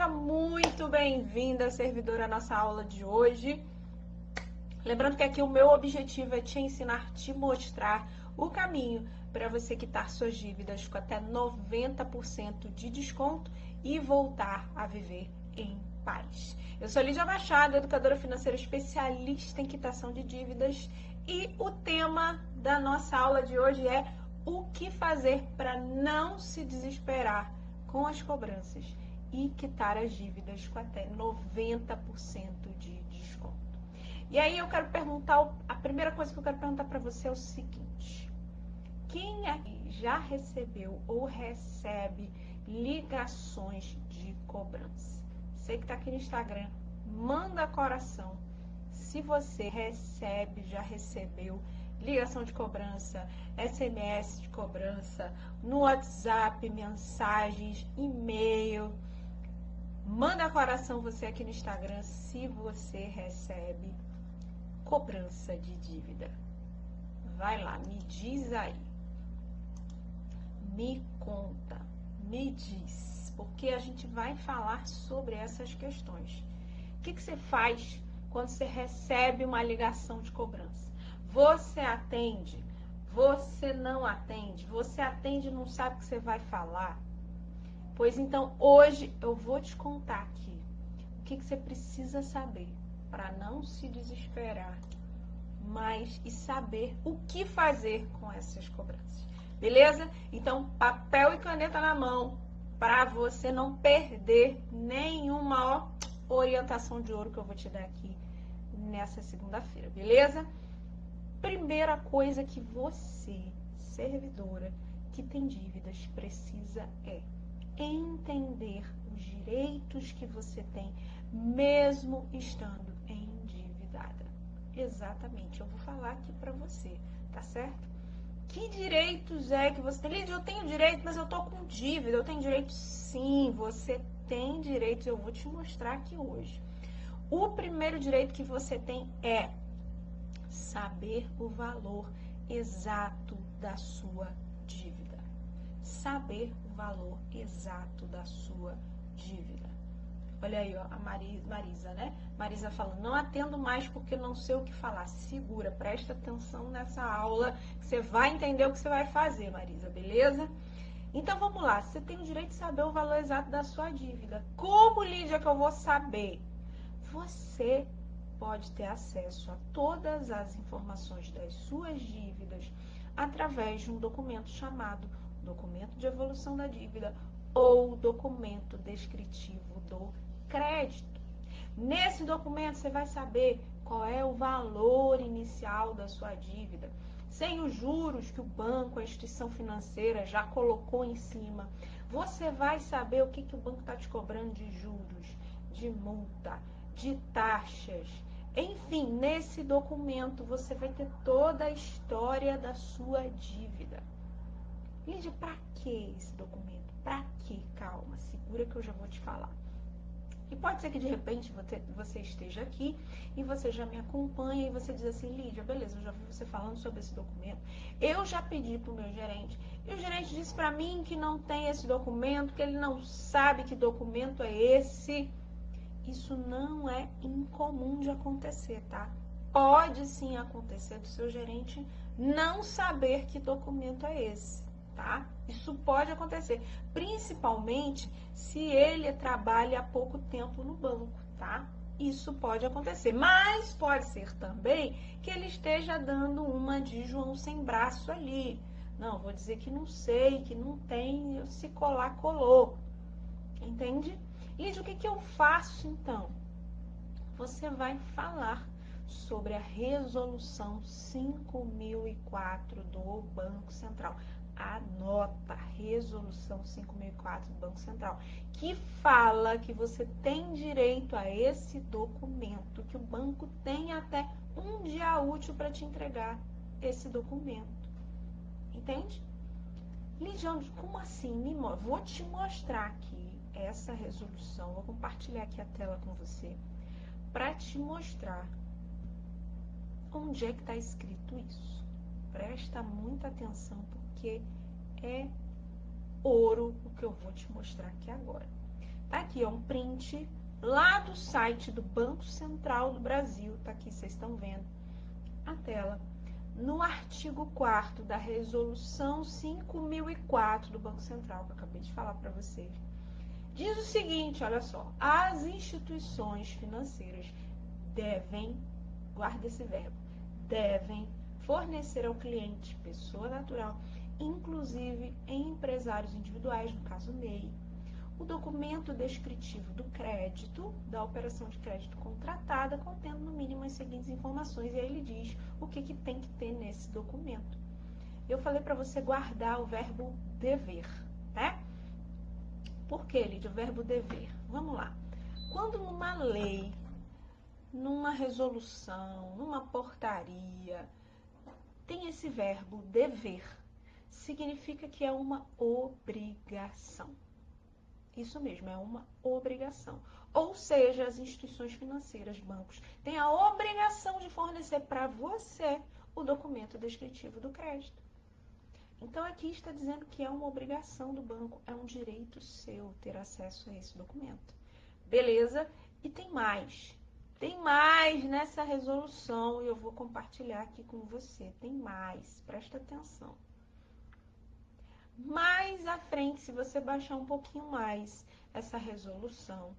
Seja muito bem-vinda, servidora, à nossa aula de hoje. Lembrando que aqui o meu objetivo é te ensinar, te mostrar o caminho para você quitar suas dívidas com até 90% de desconto e voltar a viver em paz. Eu sou Lídia Machado, educadora financeira especialista em quitação de dívidas, e o tema da nossa aula de hoje é o que fazer para não se desesperar com as cobranças e quitar as dívidas com até 90% de desconto. E aí eu quero perguntar, a primeira coisa que eu quero perguntar para você é o seguinte: quem aqui já recebeu ou recebe ligações de cobrança? Você que está aqui no Instagram, manda coração se você recebe, já recebeu ligação de cobrança, SMS de cobrança, no WhatsApp, mensagens, e-mail. Manda coração você aqui no Instagram se você recebe cobrança de dívida. Vai lá, me diz aí. Me conta, me diz, porque a gente vai falar sobre essas questões. O que você faz quando você recebe uma ligação de cobrança? Você atende? Você não atende? Você atende e não sabe o que você vai falar? Pois então, hoje eu vou te contar aqui o que você precisa saber para não se desesperar, mas e saber o que fazer com essas cobranças. Beleza? Então, papel e caneta na mão para você não perder nenhuma orientação de ouro que eu vou te dar aqui nessa segunda-feira, beleza? Primeira coisa que você, servidora, que tem dívidas, precisa entender os direitos que você tem, mesmo estando endividada. Exatamente, eu vou falar aqui pra você, tá certo? Que direitos é que você tem? Lídia, eu tenho direito, mas eu tô com dívida. Eu tenho direito? Sim, você tem direitos, eu vou te mostrar aqui hoje. O primeiro direito que você tem é saber o valor exato da sua dívida. Saber o valor exato da sua dívida. Olha aí, ó, a Marisa, né? Marisa falando, não atendo mais porque não sei o que falar. Segura, presta atenção nessa aula, que você vai entender o que você vai fazer, Marisa, beleza? Então, vamos lá. Você tem o direito de saber o valor exato da sua dívida. Como, Lídia, que eu vou saber? Você pode ter acesso a todas as informações das suas dívidas através de um documento chamado Documento de Evolução da Dívida ou Documento Descritivo do Crédito. Nesse documento você vai saber qual é o valor inicial da sua dívida, sem os juros que o banco, a instituição financeira já colocou em cima. Você vai saber o que o banco está te cobrando de juros, de multa, de taxas. Enfim, nesse documento você vai ter toda a história da sua dívida. Lídia, para que esse documento? Para que? Calma, segura que eu já vou te falar. E pode ser que de repente você esteja aqui e você já me acompanha e você diz assim, Lídia, beleza, eu já vi você falando sobre esse documento. Eu já pedi para o meu gerente e o gerente disse para mim que não tem esse documento, que ele não sabe que documento é esse. Isso não é incomum de acontecer, tá? Pode sim acontecer do seu gerente não saber que documento é esse, tá? Isso pode acontecer, principalmente se ele trabalha há pouco tempo no banco, tá? Isso pode acontecer, mas pode ser também que ele esteja dando uma de João sem braço ali. Não, vou dizer que não sei, que não tem, se colar, colou. Entende? Lídia, o que eu faço então? Você vai falar sobre a resolução 5004 do Banco Central. Anota, resolução 5004 do Banco Central, que fala que você tem direito a esse documento, que o banco tem até um dia útil para te entregar esse documento. Entende? Lídia, como assim? Vou te mostrar aqui essa resolução, vou compartilhar aqui a tela com você, para te mostrar onde é que está escrito isso. Presta muita atenção, porque é ouro o que eu vou te mostrar aqui agora. Tá aqui, é um print lá do site do Banco Central do Brasil. Tá aqui, vocês estão vendo a tela. No artigo 4º da Resolução 5004 do Banco Central, que eu acabei de falar para vocês, diz o seguinte, olha só, as instituições financeiras devem, guarda esse verbo, devem fornecer ao cliente, pessoa natural, inclusive em empresários individuais, no caso MEI, o documento descritivo do crédito, da operação de crédito contratada, contendo no mínimo as seguintes informações, e aí ele diz o que tem que ter nesse documento. Eu falei para você guardar o verbo dever, né? Por que, Lídia, o verbo dever? Vamos lá. Quando numa lei, numa resolução, numa portaria, tem esse verbo dever, significa que é uma obrigação. Isso mesmo, é uma obrigação. Ou seja, as instituições financeiras, bancos, têm a obrigação de fornecer para você o documento descritivo do crédito. Então, aqui está dizendo que é uma obrigação do banco, é um direito seu ter acesso a esse documento. Beleza? E tem mais. Tem mais nessa resolução e eu vou compartilhar aqui com você. Tem mais, presta atenção. Mais à frente, se você baixar um pouquinho mais essa resolução,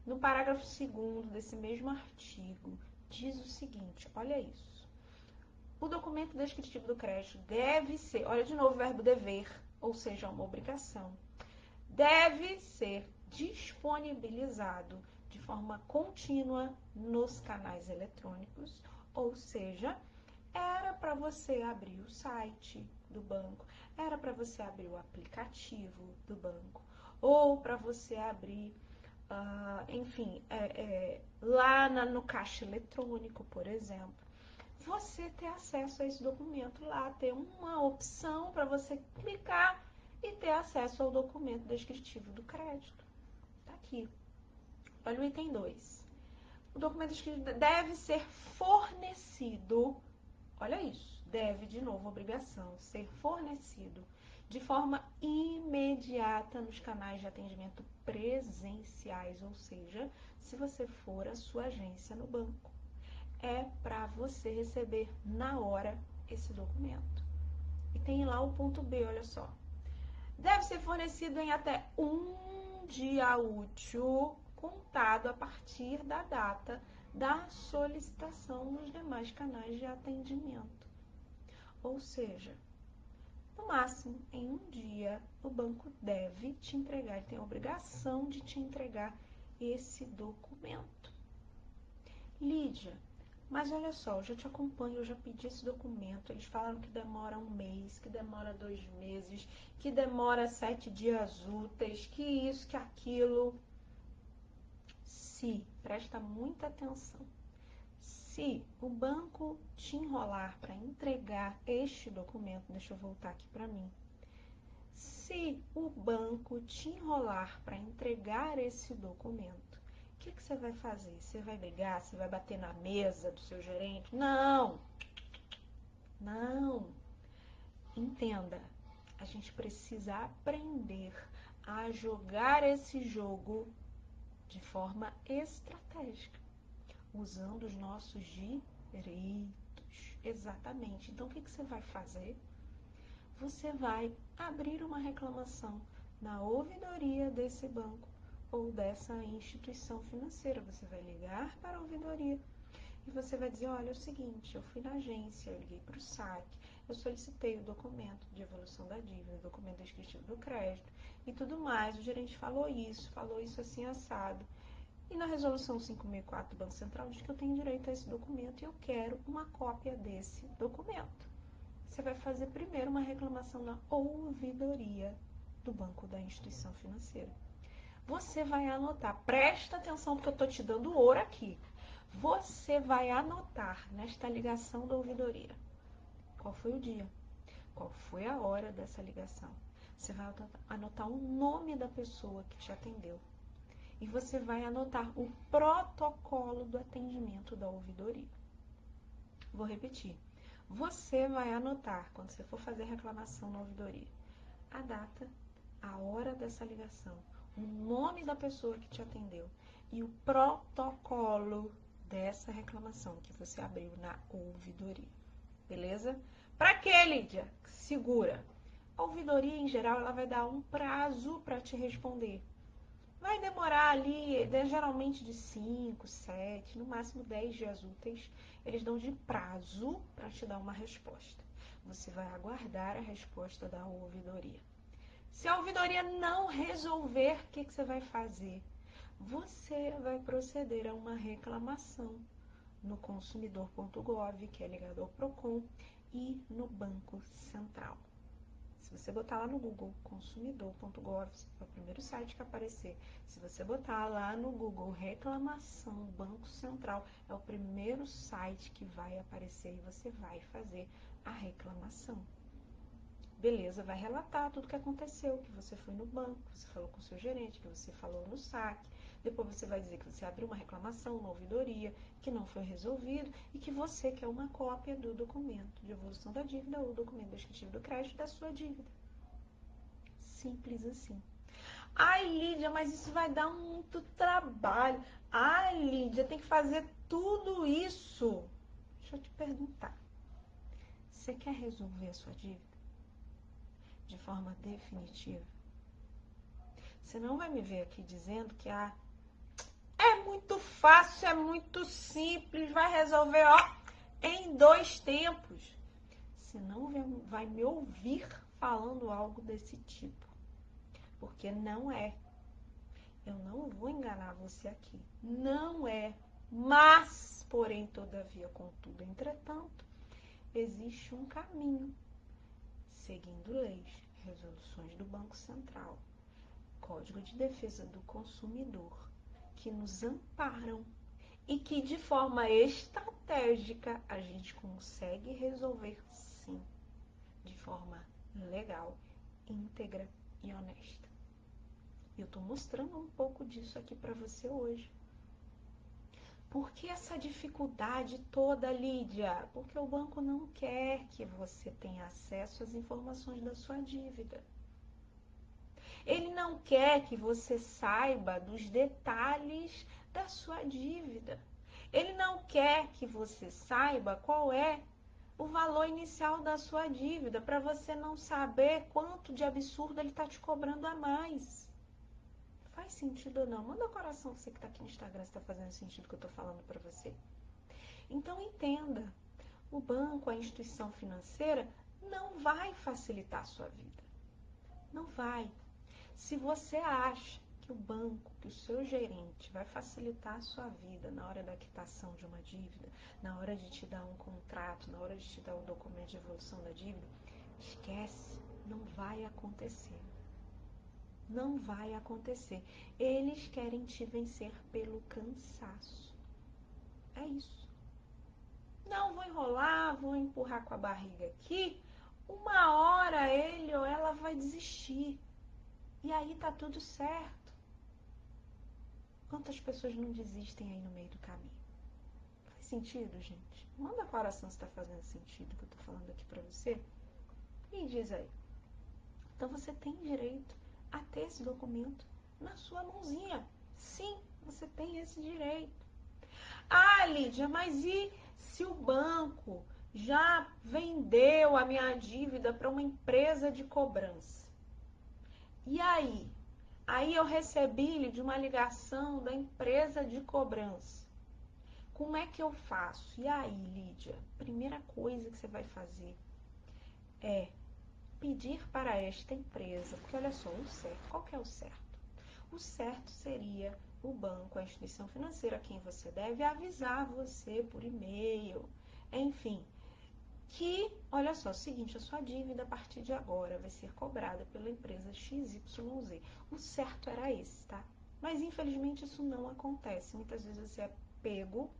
no parágrafo 2º desse mesmo artigo, diz o seguinte, olha isso. O documento descritivo do crédito deve ser, olha de novo o verbo dever, ou seja, uma obrigação, deve ser disponibilizado de forma contínua nos canais eletrônicos, ou seja, era para você abrir o site do banco, era para você abrir o aplicativo do banco, ou para você abrir, enfim, lá no caixa eletrônico, por exemplo. Você ter acesso a esse documento lá, ter uma opção para você clicar e ter acesso ao documento descritivo do crédito. Tá aqui. Olha o item 2. O documento descritivo deve ser fornecido, olha isso, deve, de novo, obrigação, ser fornecido de forma imediata nos canais de atendimento presenciais, ou seja, se você for à sua agência no banco. É para você receber na hora esse documento. E tem lá o ponto B, olha só. Deve ser fornecido em até 1 dia útil, contado a partir da data da solicitação nos demais canais de atendimento. Ou seja, no máximo, em 1 dia, o banco deve te entregar, ele tem a obrigação de te entregar esse documento. Lídia, mas olha só, eu já te acompanho, eu já pedi esse documento, eles falaram que demora 1 mês, que demora 2 meses, que demora 7 dias úteis, que isso, que aquilo. Se, presta muita atenção, se o banco te enrolar para entregar este documento, deixa eu voltar aqui para mim. Se o banco te enrolar para entregar esse documento, o que você vai fazer? Você vai ligar? Você vai bater na mesa do seu gerente? Não! Não! Entenda, a gente precisa aprender a jogar esse jogo de forma estratégica, usando os nossos direitos. Exatamente. Então, o que você vai fazer? Você vai abrir uma reclamação na ouvidoria desse banco ou dessa instituição financeira. Você vai ligar para a ouvidoria e você vai dizer, olha, é o seguinte, eu fui na agência, eu liguei para o saque, eu solicitei o documento de evolução da dívida, o documento descritivo do crédito e tudo mais. O gerente falou isso assim assado. E na resolução 5004 do Banco Central diz que eu tenho direito a esse documento e eu quero uma cópia desse documento. Você vai fazer primeiro uma reclamação na ouvidoria do banco da instituição financeira. Você vai anotar, presta atenção porque eu estou te dando ouro aqui. Você vai anotar nesta ligação da ouvidoria qual foi o dia, qual foi a hora dessa ligação. Você vai anotar o nome da pessoa que te atendeu. E você vai anotar o protocolo do atendimento da ouvidoria. Vou repetir. Você vai anotar, quando você for fazer reclamação na ouvidoria, a data, a hora dessa ligação, o nome da pessoa que te atendeu e o protocolo dessa reclamação que você abriu na ouvidoria. Beleza? Para quê, Lídia? Segura. A ouvidoria, em geral, ela vai dar um prazo para te responder. Vai demorar ali, geralmente de 5, 7, no máximo 10 dias úteis. Eles dão de prazo para te dar uma resposta. Você vai aguardar a resposta da ouvidoria. Se a ouvidoria não resolver, o que você vai fazer? Você vai proceder a uma reclamação no consumidor.gov, que é ligado ao Procon, e no Banco Central. Se você botar lá no Google, consumidor.gov, é o primeiro site que aparecer. Se você botar lá no Google, reclamação, Banco Central, é o primeiro site que vai aparecer e você vai fazer a reclamação. Beleza, vai relatar tudo o que aconteceu, que você foi no banco, que você falou com o seu gerente, que você falou no saque. Depois você vai dizer que você abriu uma reclamação, uma ouvidoria, que não foi resolvido e que você quer uma cópia do documento de evolução da dívida ou documento descritivo do crédito da sua dívida. Simples assim. Ai, Lídia, mas isso vai dar muito trabalho. Ai, Lídia, tem que fazer tudo isso. Deixa eu te perguntar. Você quer resolver a sua dívida de forma definitiva? Você não vai me ver aqui dizendo que é muito fácil, é muito simples, vai resolver em 2 tempos. Você não vai me ouvir falando algo desse tipo, porque não é. Eu não vou enganar você aqui. Não é. Mas, porém, todavia, contudo, entretanto, existe um caminho, seguindo leis, resoluções do Banco Central, Código de Defesa do Consumidor, que nos amparam e que de forma estratégica a gente consegue resolver sim, de forma legal, íntegra e honesta. Eu tô mostrando um pouco disso aqui para você hoje. Por que essa dificuldade toda, Lídia? Porque o banco não quer que você tenha acesso às informações da sua dívida. Ele não quer que você saiba dos detalhes da sua dívida. Ele não quer que você saiba qual é o valor inicial da sua dívida, para você não saber quanto de absurdo ele está te cobrando a mais. Faz sentido ou não? Manda coração você que está aqui no Instagram se está fazendo sentido o que eu estou falando para você. Então entenda, o banco, a instituição financeira, não vai facilitar a sua vida. Não vai. Se você acha que o banco, que o seu gerente vai facilitar a sua vida na hora da quitação de uma dívida, na hora de te dar um contrato, na hora de te dar o documento de evolução da dívida, esquece, não vai acontecer. Não vai acontecer. Eles querem te vencer pelo cansaço. É isso. Não vou enrolar, vou empurrar com a barriga aqui. Uma hora ele ou ela vai desistir. E aí tá tudo certo. Quantas pessoas não desistem aí no meio do caminho? Faz sentido, gente? Manda coração se tá fazendo sentido o que eu tô falando aqui pra você. E diz aí. Então você tem direito a ter esse documento na sua mãozinha. Sim, você tem esse direito. Ah, Lídia, mas e se o banco já vendeu a minha dívida para uma empresa de cobrança? E aí? Aí eu recebi, Lídia, uma ligação da empresa de cobrança. Como é que eu faço? E aí, Lídia? Primeira coisa que você vai fazer é pedir para esta empresa, porque olha só, o certo, qual que é o certo? O certo seria o banco, a instituição financeira a quem você deve avisar você por e-mail, enfim, que, olha só, é o seguinte, a sua dívida a partir de agora vai ser cobrada pela empresa XYZ. O certo era esse, tá? Mas infelizmente isso não acontece. Muitas vezes você é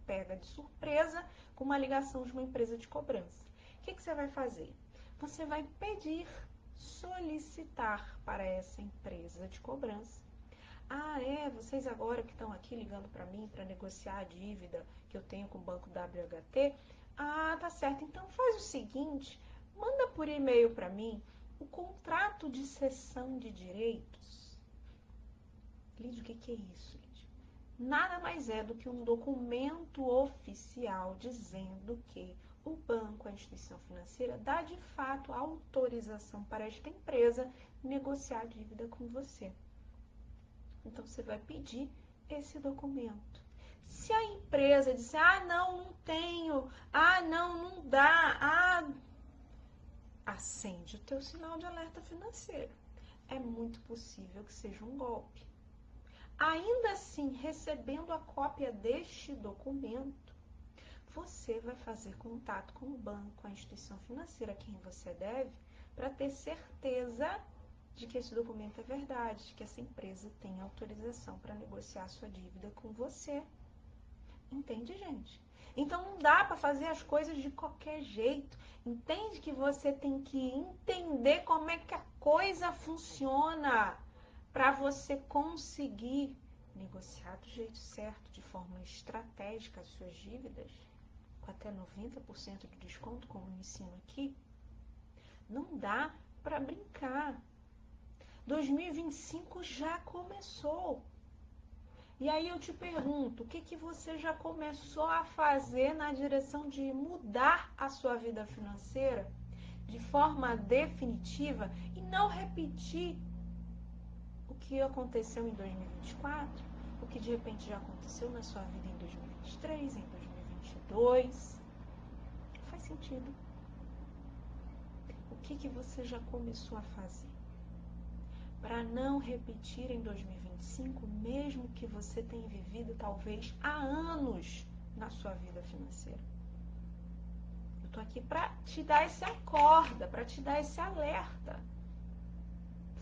pega de surpresa com uma ligação de uma empresa de cobrança. O que você vai fazer? Você vai pedir, solicitar para essa empresa de cobrança. Ah, vocês agora que estão aqui ligando para mim para negociar a dívida que eu tenho com o banco WHT. Ah, tá certo. Então faz o seguinte, manda por e-mail para mim o contrato de cessão de direitos Lídia, o que é isso, Lídia? Nada mais é do que um documento oficial dizendo que o banco, a instituição financeira, dá de fato autorização para esta empresa negociar a dívida com você. Então, você vai pedir esse documento. Se a empresa disser, não tenho, não dá, acende o teu sinal de alerta financeiro. É muito possível que seja um golpe. Ainda assim, recebendo a cópia deste documento, você vai fazer contato com o banco, a instituição financeira a quem você deve, para ter certeza de que esse documento é verdade, de que essa empresa tem autorização para negociar sua dívida com você. Entende, gente? Então não dá para fazer as coisas de qualquer jeito. Entende que você tem que entender como é que a coisa funciona para você conseguir negociar do jeito certo, de forma estratégica, as suas dívidas, com até 90% de desconto, como eu ensino aqui. Não dá para brincar. 2025 já começou. E aí eu te pergunto, o que você já começou a fazer na direção de mudar a sua vida financeira de forma definitiva e não repetir o que aconteceu em 2024, o que de repente já aconteceu na sua vida em 2023, em 2022? Não faz sentido. O que você já começou a fazer para não repetir em 2025, mesmo que você tenha vivido talvez há anos na sua vida financeira? Eu tô aqui para te dar esse acorda, para te dar esse alerta.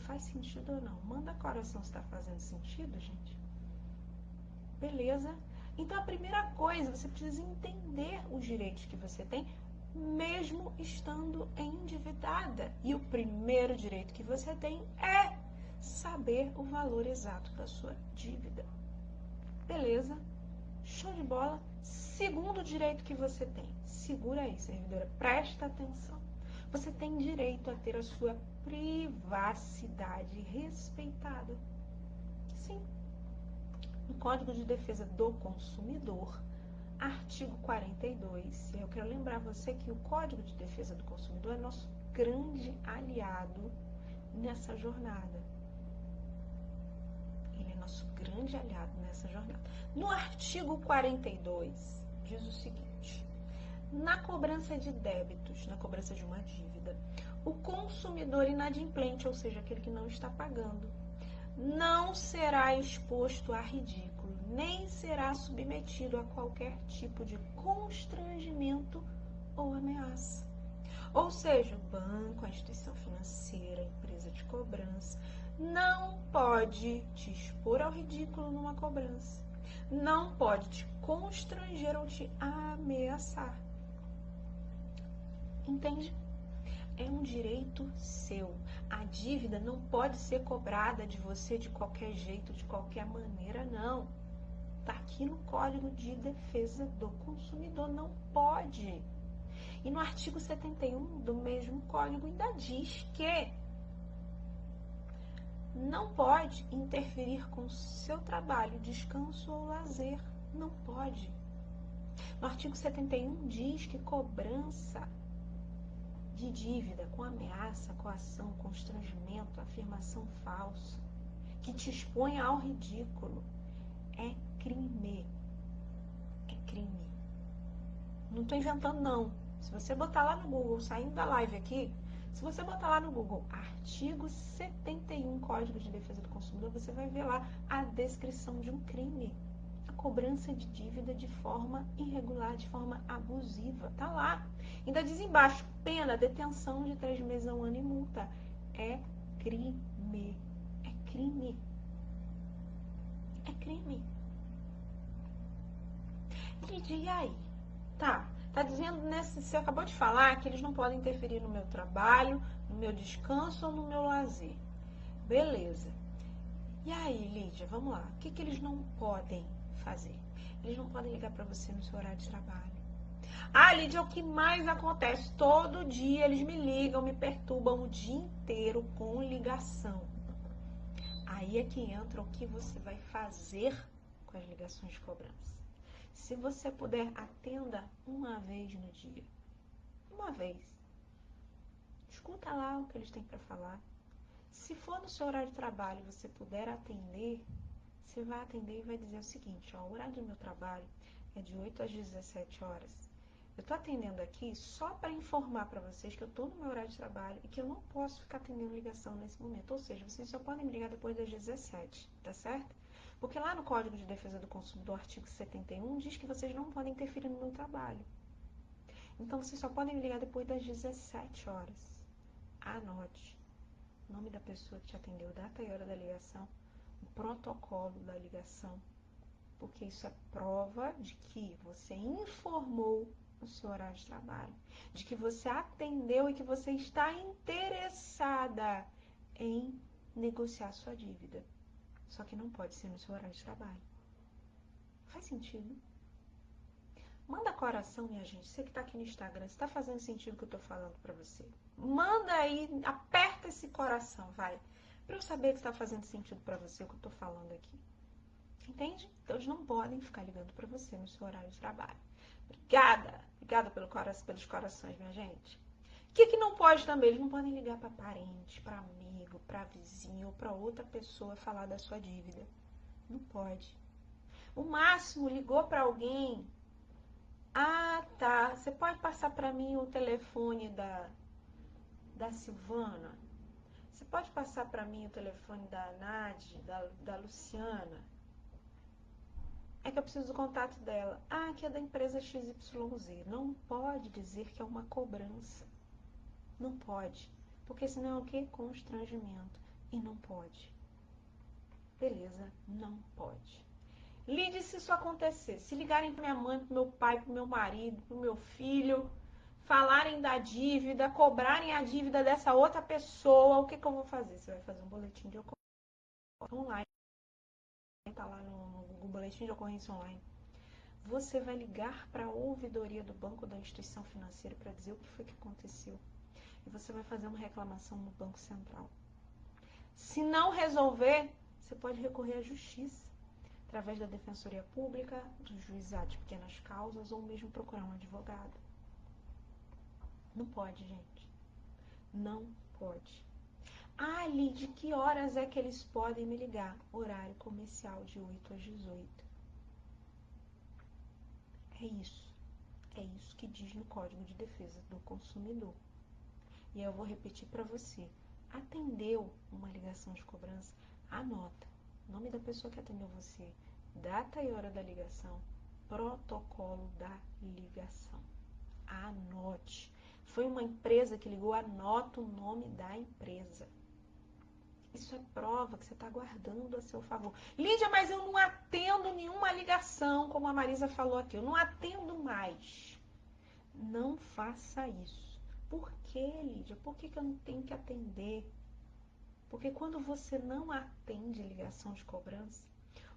Faz sentido ou não? Manda coração se tá fazendo sentido, gente. Beleza? Então a primeira coisa, você precisa entender os direitos que você tem, mesmo estando endividada. E o primeiro direito que você tem é saber o valor exato da sua dívida. Beleza? Show de bola? Segundo direito que você tem. Segura aí, servidora. Presta atenção. Você tem direito a ter a sua privacidade respeitada. Sim. No Código de Defesa do Consumidor, artigo 42, eu quero lembrar você que o Código de Defesa do Consumidor é nosso grande aliado nessa jornada. Ele é nosso grande aliado nessa jornada. No artigo 42, diz o seguinte: na cobrança de débitos, na cobrança de uma dívida, o consumidor inadimplente, ou seja, aquele que não está pagando, não será exposto a ridículo, nem será submetido a qualquer tipo de constrangimento ou ameaça. Ou seja, o banco, a instituição financeira, a empresa de cobrança, não pode te expor ao ridículo numa cobrança. Não pode te constranger ou te ameaçar. Entende? É um direito seu. A dívida não pode ser cobrada de você de qualquer jeito, de qualquer maneira, não. Está aqui no Código de Defesa do Consumidor. Não pode. E no artigo 71 do mesmo código ainda diz que não pode interferir com seu trabalho, descanso ou lazer. Não pode. No artigo 71 diz que cobrança de dívida com ameaça, coação, constrangimento, afirmação falsa, que te expõe ao ridículo, é crime. É crime. Não estou inventando, não. Se você botar lá no Google, saindo da live aqui, se você botar lá no Google, artigo 71, Código de Defesa do Consumidor, você vai ver lá a descrição de um crime. A cobrança de dívida de forma irregular, de forma abusiva. Tá lá. Ainda diz embaixo, pena, detenção de 3 meses a 1 ano e multa. É crime. É crime. É crime. E aí? Tá dizendo, você acabou de falar que eles não podem interferir no meu trabalho, no meu descanso ou no meu lazer. Beleza. E aí, Lídia, vamos lá. O que eles não podem fazer? Eles não podem ligar para você no seu horário de trabalho. Lídia, é o que mais acontece. Todo dia eles me ligam, me perturbam o dia inteiro com ligação. Aí é que entra o que você vai fazer com as ligações de cobrança. Se você puder, atenda uma vez no dia. Uma vez. Escuta lá o que eles têm para falar. Se for no seu horário de trabalho e você puder atender, você vai atender e vai dizer o seguinte, ó, o horário do meu trabalho é de 8 às 17 horas. Eu estou atendendo aqui só para informar para vocês que eu estou no meu horário de trabalho e que eu não posso ficar atendendo ligação nesse momento. Ou seja, vocês só podem me ligar depois das 17, tá certo? Porque lá no Código de Defesa do Consumidor, artigo 71, diz que vocês não podem interferir no meu trabalho. Então, vocês só podem me ligar depois das 17 horas. Anote o nome da pessoa que te atendeu, data e hora da ligação, o protocolo da ligação, porque isso é prova de que você informou o seu horário de trabalho, de que você atendeu e que você está interessada em negociar sua dívida. Só que não pode ser no seu horário de trabalho. Faz sentido? Manda coração, minha gente. Você que está aqui no Instagram, se está fazendo sentido o que eu estou falando para você. Manda aí, aperta esse coração, vai. Para eu saber que está fazendo sentido para você o que eu estou falando aqui. Entende? Então, eles não podem ficar ligando para você no seu horário de trabalho. Obrigada. Obrigada pelos corações, minha gente. O que não pode também? Eles não podem ligar para parente, para amigo, para vizinho ou para outra pessoa falar da sua dívida. Não pode. O máximo, ligou para alguém. Ah, tá. Você pode passar para mim o telefone da Silvana? Você pode passar para mim o telefone da Nádia, da Luciana? É que eu preciso do contato dela. Ah, que é da empresa XYZ. Não pode dizer que é uma cobrança. Não pode. Porque senão é o quê? Constrangimento. E não pode. Beleza? Não pode. Lide se isso acontecer. Se ligarem para minha mãe, para meu pai, para meu marido, para o meu filho, falarem da dívida, cobrarem a dívida dessa outra pessoa, o que eu vou fazer? Você vai fazer um boletim de ocorrência online. Está lá no Google Boletim de Ocorrência Online. Você vai ligar para a ouvidoria do banco ou da instituição financeira para dizer o que foi que aconteceu. E você vai fazer uma reclamação no Banco Central. Se não resolver, você pode recorrer à justiça, através da Defensoria Pública, do Juizado de Pequenas Causas, ou mesmo procurar um advogado. Não pode, gente. Não pode. Ah, Lid, que horas é que eles podem me ligar? Horário comercial de 8 às 18. É isso. É isso que diz no Código de Defesa do Consumidor. E aí eu vou repetir para você. Atendeu uma ligação de cobrança? Anota. Nome da pessoa que atendeu você, data e hora da ligação, protocolo da ligação. Anote. Foi uma empresa que ligou, anota o nome da empresa. Isso é prova que você está guardando a seu favor. Lídia, mas eu não atendo nenhuma ligação, como a Marisa falou aqui. Eu não atendo mais. Não faça isso. Por que, Lídia? Por que eu não tenho que atender? Porque quando você não atende ligação de cobrança,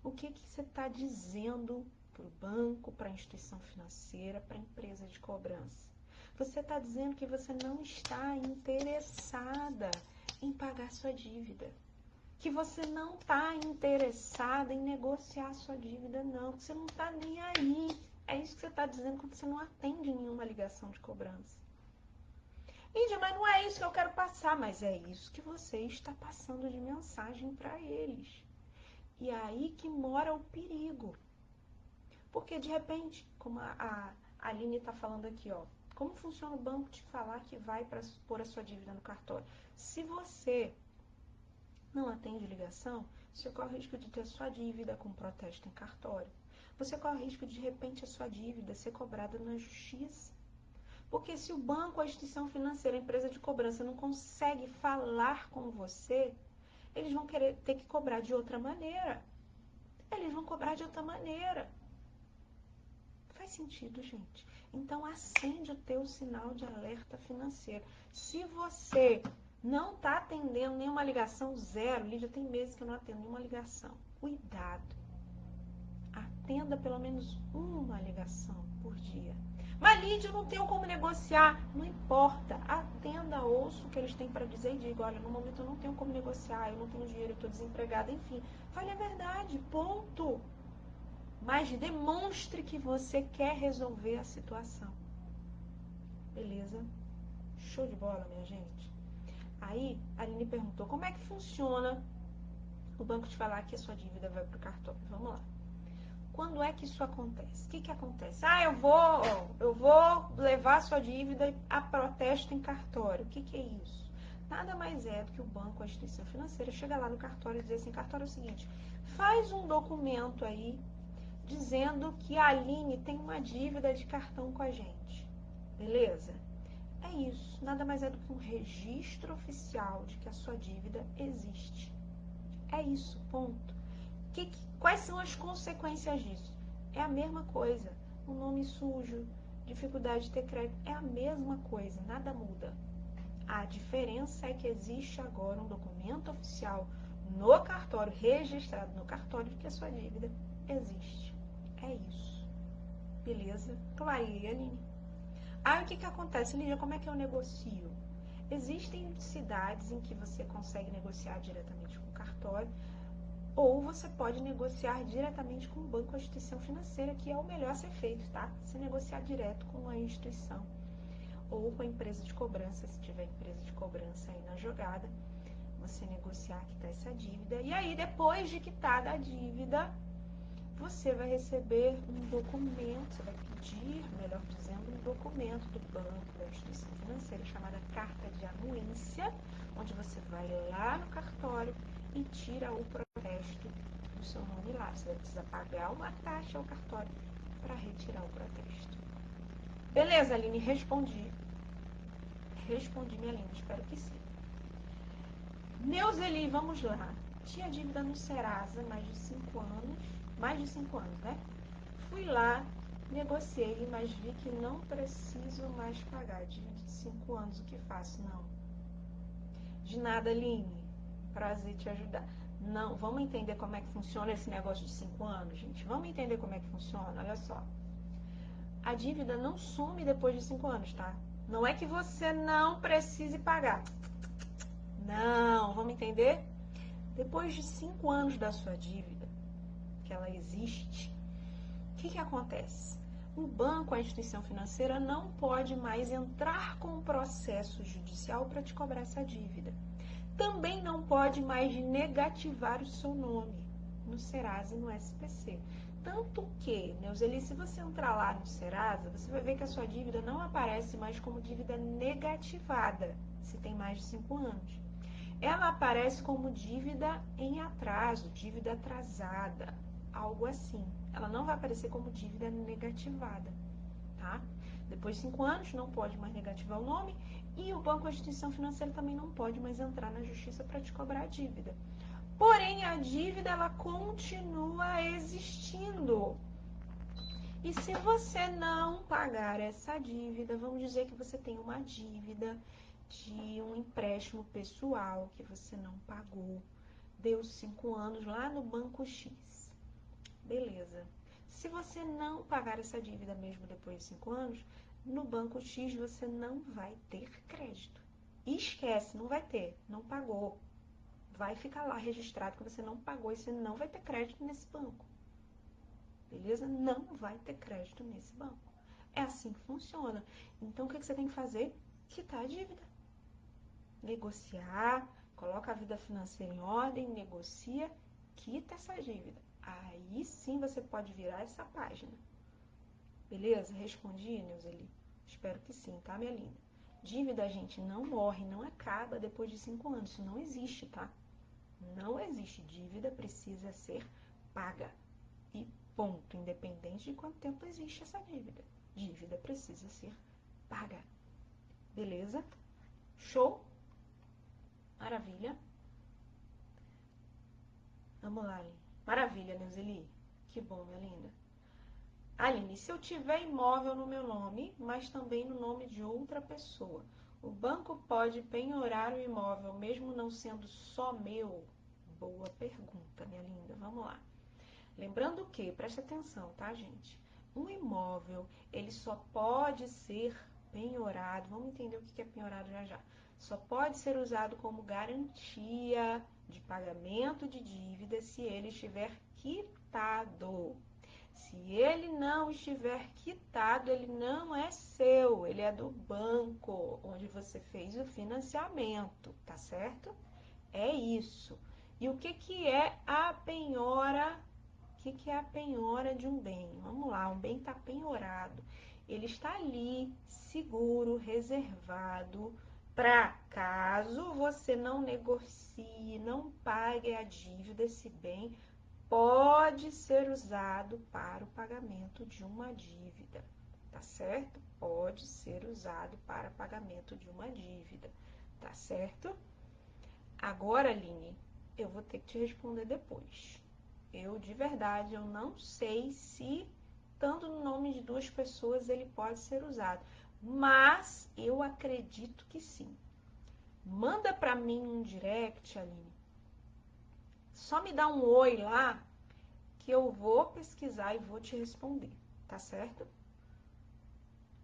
o que você está dizendo para o banco, para a instituição financeira, para a empresa de cobrança? Você está dizendo que você não está interessada em pagar sua dívida. Que você não está interessada em negociar sua dívida, não. Que você não está nem aí. É isso que você está dizendo quando você não atende nenhuma ligação de cobrança. Índia, mas não é isso que eu quero passar. Mas é isso que você está passando de mensagem para eles. E é aí que mora o perigo. Porque de repente, como a Aline está falando aqui, ó, como funciona o banco te falar que vai para pôr a sua dívida no cartório? Se você não atende ligação, você corre o risco de ter sua dívida com protesto em cartório. Você corre o risco de repente a sua dívida ser cobrada na justiça. Porque se o banco, a instituição financeira, a empresa de cobrança não consegue falar com você, eles vão querer ter que cobrar de outra maneira. Eles vão cobrar de outra maneira. Faz sentido, gente? Então, acende o teu sinal de alerta financeiro. Se você não está atendendo nenhuma ligação, zero, Lídia, tem meses que eu não atendo nenhuma ligação. Cuidado. Atenda pelo menos uma ligação por dia. Mas, Lídia, eu não tenho como negociar. Não importa. Atenda, ouça o que eles têm para dizer e diga, olha, no momento eu não tenho como negociar, eu não tenho dinheiro, eu estou desempregada, enfim. Fale a verdade, ponto. Mas demonstre que você quer resolver a situação. Beleza? Show de bola, minha gente. Aí, a Aline perguntou, como é que funciona o banco te falar que a sua dívida vai para o cartório? Vamos lá. Quando é que isso acontece? O que acontece? Ah, eu vou levar a sua dívida a protesto em cartório. O que é isso? Nada mais é do que o banco, a instituição financeira, chega lá no cartório e diz assim, cartório é o seguinte, faz um documento aí dizendo que a Aline tem uma dívida de cartão com a gente. Beleza? É isso. Nada mais é do que um registro oficial de que a sua dívida existe. É isso, ponto. Quais são as consequências disso? É a mesma coisa. Um nome sujo, dificuldade de ter crédito, é a mesma coisa, nada muda. A diferença é que existe agora um documento oficial no cartório, registrado no cartório, de que a sua dívida existe. É isso. Beleza? Claro, Aline. Aí o que acontece, Lídia? Como é que eu negocio? Existem cidades em que você consegue negociar diretamente com o cartório, ou você pode negociar diretamente com o banco ou a instituição financeira, que é o melhor a ser feito, tá? Você negociar direto com a instituição ou com a empresa de cobrança, se tiver empresa de cobrança aí na jogada, você negociar, quitar essa dívida. E aí, depois de quitada a dívida, você vai receber um documento, você vai pedir, melhor dizendo, um documento do banco, da instituição financeira, chamada carta de anuência, onde você vai lá no cartório e tira o protesto do seu nome lá. Você vai precisar pagar uma taxa ao cartório para retirar o protesto. Beleza, Aline, respondi. Respondi, minha linda, espero que sim. Neuzeli, vamos lá. Tinha dívida no Serasa, mais de 5 anos, né? Fui lá, negociei, mas vi que não preciso mais pagar. Dívida de 5 anos, o que faço? Não. De nada, Aline. Prazer te ajudar. Não, vamos entender como é que funciona esse negócio de 5 anos, gente? Vamos entender como é que funciona? Olha só. A dívida não some depois de 5 anos, tá? Não é que você não precise pagar. Não, vamos entender? Depois de 5 anos da sua dívida, que ela existe, o que acontece? O banco, a instituição financeira, não pode mais entrar com um processo judicial para te cobrar essa dívida. Também não pode mais negativar o seu nome no Serasa e no SPC. Tanto que, Neuzeli, se você entrar lá no Serasa, você vai ver que a sua dívida não aparece mais como dívida negativada, se tem mais de 5 anos. Ela aparece como dívida em atraso, dívida atrasada, algo assim. Ela não vai aparecer como dívida negativada, tá? Depois de 5 anos, não pode mais negativar o nome e o banco ou a instituição financeira também não pode mais entrar na justiça para te cobrar a dívida. Porém, a dívida, ela continua existindo. E se você não pagar essa dívida, vamos dizer que você tem uma dívida de um empréstimo pessoal que você não pagou, deu 5 anos lá no banco X. Beleza. Se você não pagar essa dívida mesmo depois de 5 anos, no banco X você não vai ter crédito. E esquece, não vai ter, não pagou. Vai ficar lá registrado que você não pagou e você não vai ter crédito nesse banco. Beleza? Não vai ter crédito nesse banco. É assim que funciona. Então, o que você tem que fazer? Quitar a dívida. Negociar, coloca a vida financeira em ordem, negocia, quita essa dívida. Aí sim você pode virar essa página. Beleza? Respondi, Neuzeli? Espero que sim, tá, minha linda? Dívida, gente, não morre, não acaba depois de 5 anos. Isso não existe, tá? Não existe. Dívida precisa ser paga. E ponto. Independente de quanto tempo existe essa dívida. Dívida precisa ser paga. Beleza? Show? Maravilha. Vamos lá, Aline. Maravilha, Neuzeli. Que bom, minha linda. Aline, se eu tiver imóvel no meu nome, mas também no nome de outra pessoa, o banco pode penhorar o imóvel, mesmo não sendo só meu? Boa pergunta, minha linda. Vamos lá. Lembrando que, preste atenção, tá, gente? um imóvel, ele só pode ser penhorado, vamos entender o que é penhorado já já, só pode ser usado como garantia de pagamento de dívida se ele estiver quitado. Se ele não estiver quitado, ele não é seu, ele é do banco, onde você fez o financiamento, tá certo? É isso. E o que é a penhora? O que é a penhora de um bem? Vamos lá, um bem está penhorado. Ele está ali, seguro, reservado, para caso você não negocie, não pague a dívida, esse bem pode ser usado para o pagamento de uma dívida, tá certo? Pode ser usado para pagamento de uma dívida, tá certo? Agora, Aline, eu vou ter que te responder depois. Eu, de verdade, eu não sei se, estando no nome de duas pessoas, ele pode ser usado. Mas eu acredito que sim. Manda para mim um direct, Aline. Só me dá um oi lá, que eu vou pesquisar e vou te responder, tá certo?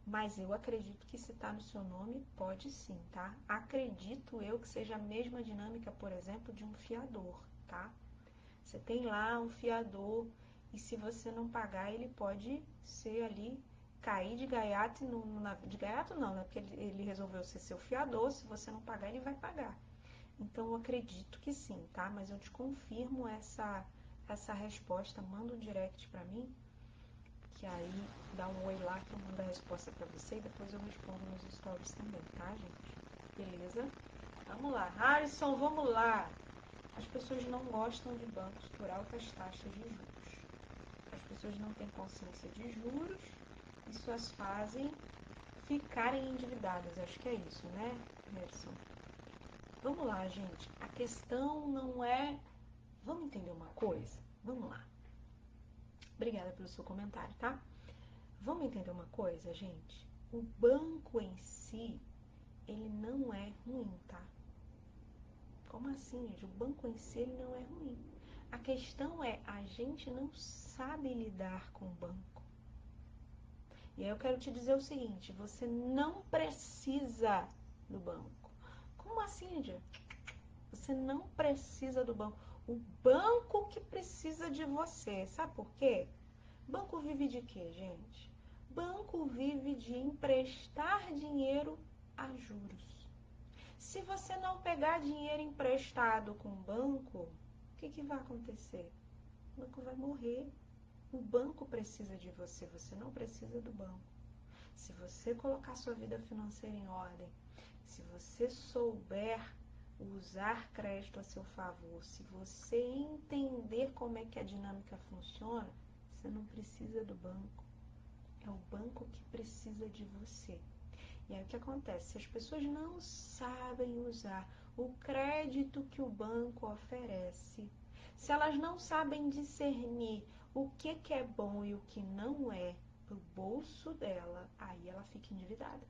Mas eu acredito que se tá no seu nome, pode sim, tá? Acredito eu que seja a mesma dinâmica, por exemplo, de um fiador, tá? Você tem lá um fiador e se você não pagar, ele pode ser ali, cair de gaiato, de gaiato não, né? Porque ele resolveu ser seu fiador, se você não pagar, ele vai pagar. Então, eu acredito que sim, tá? Mas eu te confirmo essa resposta, manda um direct pra mim, que aí dá um oi lá que eu mando a resposta pra você e depois eu respondo nos stories também, tá, gente? Beleza? Vamos lá, Harrison, vamos lá! As pessoas não gostam de bancos por altas taxas de juros. As pessoas não têm consciência de juros, isso as fazem ficarem endividadas. Acho que é isso, né, Harrison? Vamos lá, gente. A questão não é... Vamos entender uma coisa? Vamos lá. Obrigada pelo seu comentário, tá? Vamos entender uma coisa, gente? O banco em si, ele não é ruim, tá? Como assim, gente? O banco em si, ele não é ruim. A questão é, a gente não sabe lidar com o banco. E aí eu quero te dizer o seguinte, você não precisa do banco. Como assim, Lídia? Você não precisa do banco. O banco que precisa de você. Sabe por quê? Banco vive de quê, gente? Banco vive de emprestar dinheiro a juros. Se você não pegar dinheiro emprestado com o banco, o que vai acontecer? O banco vai morrer. O banco precisa de você, você não precisa do banco. Se você colocar sua vida financeira em ordem, se você souber usar crédito a seu favor, se você entender como é que a dinâmica funciona, você não precisa do banco. É o banco que precisa de você. E aí o que acontece? Se as pessoas não sabem usar o crédito que o banco oferece, se elas não sabem discernir o que é bom e o que não é pro bolso dela, aí ela fica endividada.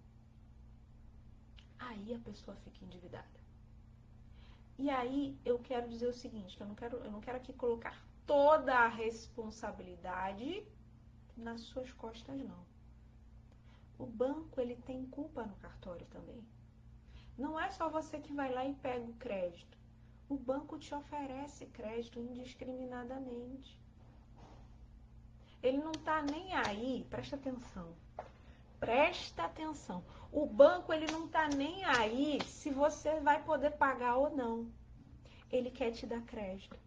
Aí a pessoa fica endividada. E aí eu quero dizer o seguinte, que eu não quero aqui colocar toda a responsabilidade nas suas costas, não. O banco, ele tem culpa no cartório também. Não é só você que vai lá e pega o crédito. O banco te oferece crédito indiscriminadamente. Ele não tá nem aí, presta atenção. Presta atenção. O banco, ele não tá nem aí se você vai poder pagar ou não. Ele quer te dar crédito.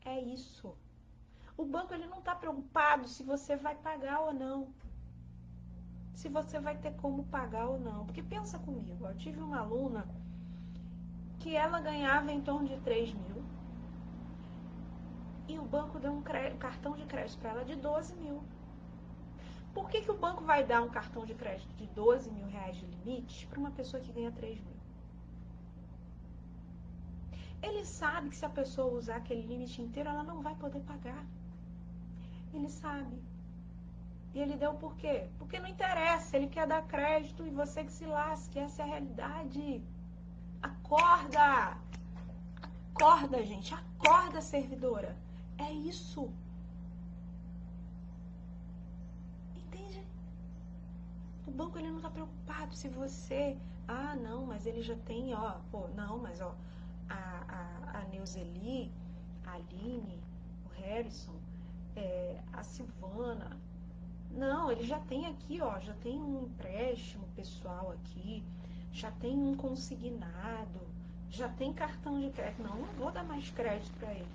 É isso. O banco, ele não tá preocupado se você vai pagar ou não. Se você vai ter como pagar ou não. Porque pensa comigo, eu tive uma aluna que ela ganhava em torno de 3 mil e o banco deu um cartão de crédito para ela de 12 mil. Por que o banco vai dar um cartão de crédito de 12 mil reais de limite para uma pessoa que ganha 3 mil? Ele sabe que se a pessoa usar aquele limite inteiro, ela não vai poder pagar. Ele sabe. E ele deu por quê? Porque não interessa, ele quer dar crédito e você que se lasque, essa é a realidade. Acorda! Acorda, gente, acorda, servidora. É isso. banco ele não está preocupado se você... Ah, não, mas ele já tem, ó... Pô, não, mas ó... A Neuzeli, a Aline, o Harrison, a Silvana... Não, ele já tem aqui, ó... Já tem um empréstimo pessoal aqui. Já tem um consignado. Já tem cartão de crédito. Não, não vou dar mais crédito para ele.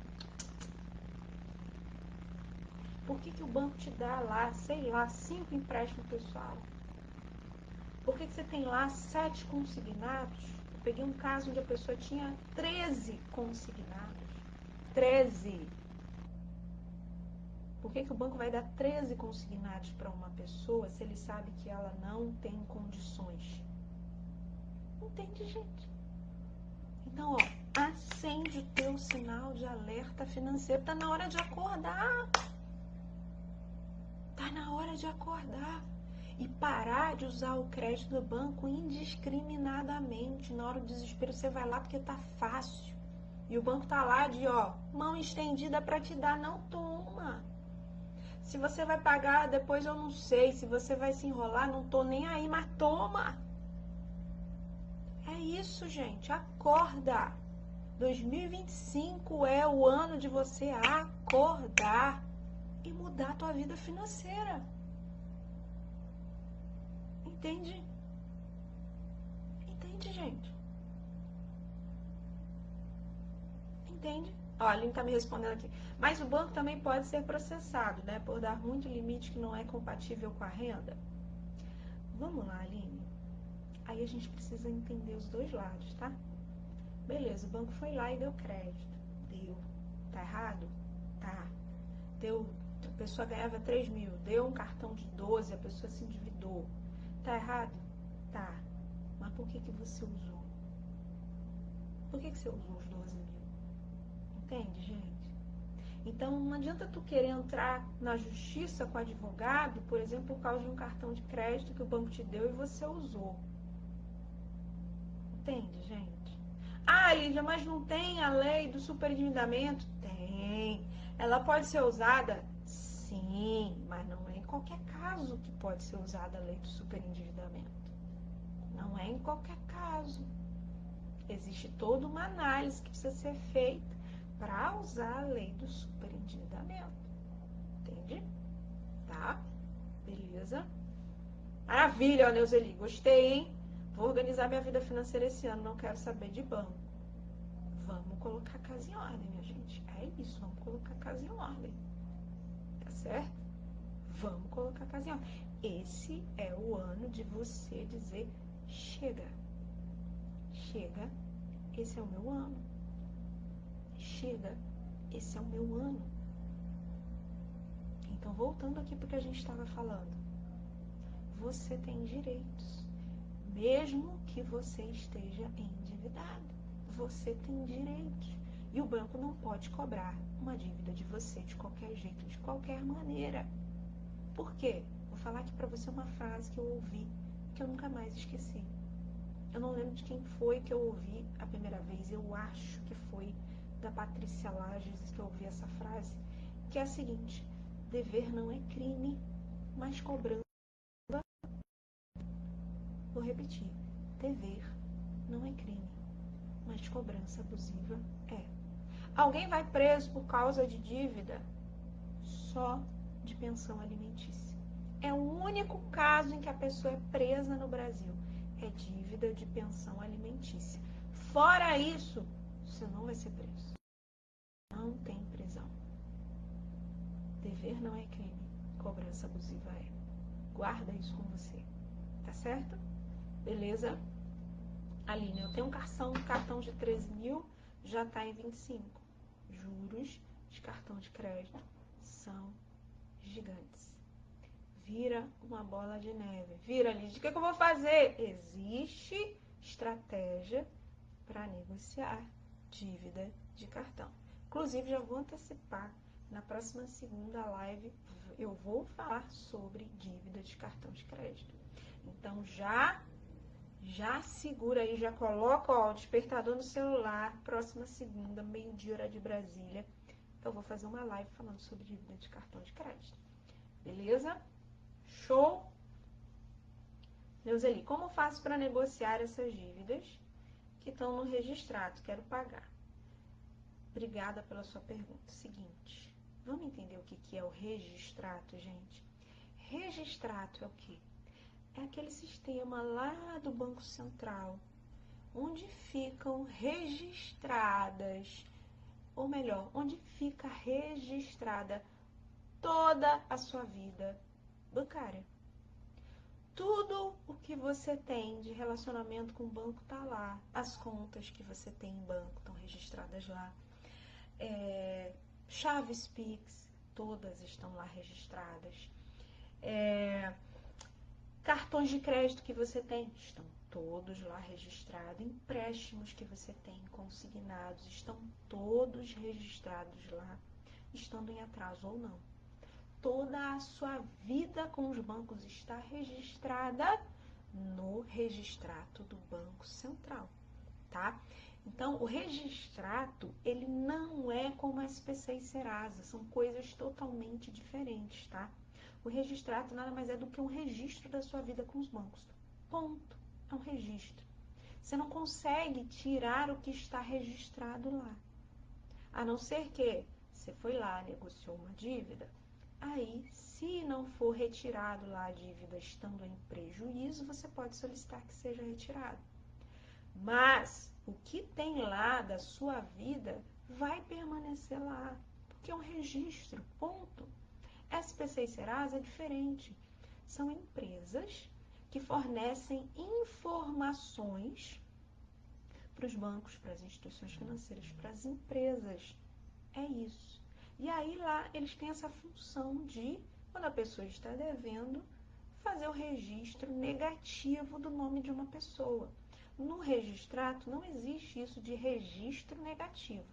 Por que o banco te dá lá, sei lá, 5 empréstimos pessoal? Por que você tem lá 7 consignados? Eu peguei um caso onde a pessoa tinha 13 consignados. 13. Por que o banco vai dar 13 consignados para uma pessoa se ele sabe que ela não tem condições? Entende, gente? Então, ó, acende o teu sinal de alerta financeiro. Tá na hora de acordar. Tá na hora de acordar. E parar de usar o crédito do banco indiscriminadamente. Na hora do desespero você vai lá porque tá fácil. E o banco tá lá de, ó, mão estendida para te dar. Não, toma. Se você vai pagar, depois eu não sei. Se você vai se enrolar, não tô nem aí, mas toma. É isso, gente. Acorda. 2025 é o ano de você acordar e mudar a tua vida financeira. Entende? Entende, gente? Entende? Ó, a Aline tá me respondendo aqui. Mas o banco também pode ser processado, né? Por dar muito limite que não é compatível com a renda. Vamos lá, Aline. Aí a gente precisa entender os dois lados, tá? Beleza, o banco foi lá e deu crédito. Deu. Tá errado? Tá. Deu. A pessoa ganhava 3 mil. Deu um cartão de 12, a pessoa se endividou. Tá errado? Tá. Mas por que você usou? Por que você usou os 12 mil? Entende, gente? Então, não adianta tu querer entrar na justiça com o advogado, por exemplo, por causa de um cartão de crédito que o banco te deu e você usou. Entende, gente? Ah, Lívia, mas não tem a lei do superendividamento? Tem. Ela pode ser usada? Sim, mas não é em qualquer caso que pode ser usada a lei do superendividamento. Não é em qualquer caso. Existe toda uma análise que precisa ser feita para usar a lei do superendividamento. Entende? Tá? Beleza? Maravilha, Neuzeli. Gostei, hein? Vou organizar minha vida financeira esse ano. Não quero saber de banco. Vamos colocar a casa em ordem, minha gente. É isso, vamos colocar a casa em ordem. Tá certo? Vamos colocar a casa em ordem. Esse é o ano de você dizer: chega. Chega. Esse é o meu ano. Chega. Esse é o meu ano. Então, voltando aqui para o que a gente estava falando. Você tem direitos. Mesmo que você esteja endividado. Você tem direitos. E o banco não pode cobrar uma dívida de você de qualquer jeito, de qualquer maneira. Por quê? Vou falar aqui para você uma frase que eu ouvi, que eu nunca mais esqueci. Eu não lembro de quem foi que eu ouvi a primeira vez. Eu acho que foi da Patrícia Lages que eu ouvi essa frase, que é a seguinte: dever não é crime, mas cobrança. Vou repetir. Dever não é crime, mas cobrança abusiva é. Alguém vai preso por causa de dívida só de pensão alimentícia. É o único caso em que a pessoa é presa no Brasil. É dívida de pensão alimentícia. Fora isso, você não vai ser preso. Não tem prisão. Dever não é crime. Cobrança abusiva é. Guarda isso com você. Tá certo? Beleza? Aline, eu tenho um cartão de 13 mil, já tá em 25. Juros de cartão de crédito são gigantes. Vira uma bola de neve. Vira, Lídia, o que eu vou fazer? Existe estratégia para negociar dívida de cartão. Inclusive, já vou antecipar, na próxima segunda live eu vou falar sobre dívida de cartão de crédito. Então, já segura aí, já coloca ó, o despertador no celular, próxima segunda, meio-dia, hora de Brasília, eu vou fazer uma live falando sobre dívida de cartão de crédito. Beleza? Show? Neuzeli, como faço para negociar essas dívidas que estão no registrado? Quero pagar. Obrigada pela sua pergunta. Seguinte, vamos entender o que é o registrato, gente? Registrato é o quê? É aquele sistema lá do Banco Central, onde ficam registradas, ou melhor, onde fica registrada toda a sua vida bancária. Tudo o que você tem de relacionamento com o banco está lá. As contas que você tem em banco estão registradas lá. Chaves Pix, todas estão lá registradas. Cartões de crédito que você tem, estão todos lá registrados. Empréstimos que você tem consignados, estão todos registrados lá, estando em atraso ou não. Toda a sua vida com os bancos está registrada no registrato do Banco Central, tá? Então, o registrato, ele não é como SPC e Serasa, são coisas totalmente diferentes, tá? O registrato nada mais é do que um registro da sua vida com os bancos. Ponto. É um registro. Você não consegue tirar o que está registrado lá. A não ser que você foi lá, negociou uma dívida, aí, se não for retirado lá a dívida estando em prejuízo, você pode solicitar que seja retirado. Mas o que tem lá da sua vida vai permanecer lá, porque é um registro, ponto. SPC e Serasa é diferente. São empresas que fornecem informações para os bancos, para as instituições financeiras, para as empresas. É isso. E aí lá eles têm essa função de, quando a pessoa está devendo, fazer o registro negativo do nome de uma pessoa. No registrato não existe isso de registro negativo.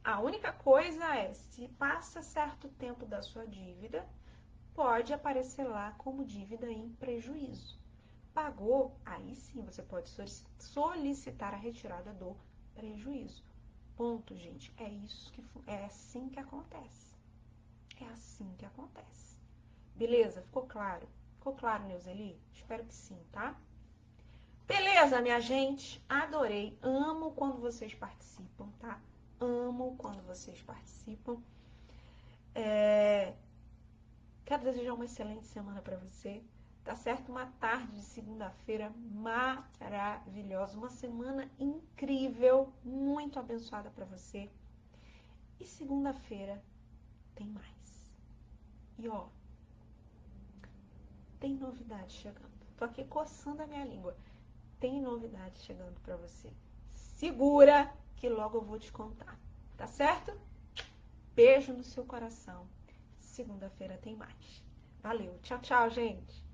A única coisa é, se passa certo tempo da sua dívida, pode aparecer lá como dívida em prejuízo. Pagou, aí sim você pode solicitar a retirada do prejuízo. Ponto, gente. É isso que é assim que acontece. É assim que acontece. Beleza? Ficou claro? Ficou claro, Neuzeli? Espero que sim, tá? Beleza, minha gente? Adorei. Amo quando vocês participam, tá? Amo quando vocês participam. Quero desejar uma excelente semana para você. Tá certo? Uma tarde de segunda-feira maravilhosa. Uma semana incrível, muito abençoada para você. E segunda-feira tem mais. E ó, tem novidade chegando. Tô aqui coçando a minha língua. Tem novidade chegando para você. Segura que logo eu vou te contar. Tá certo? Beijo no seu coração. Segunda-feira tem mais. Valeu. Tchau, tchau, gente.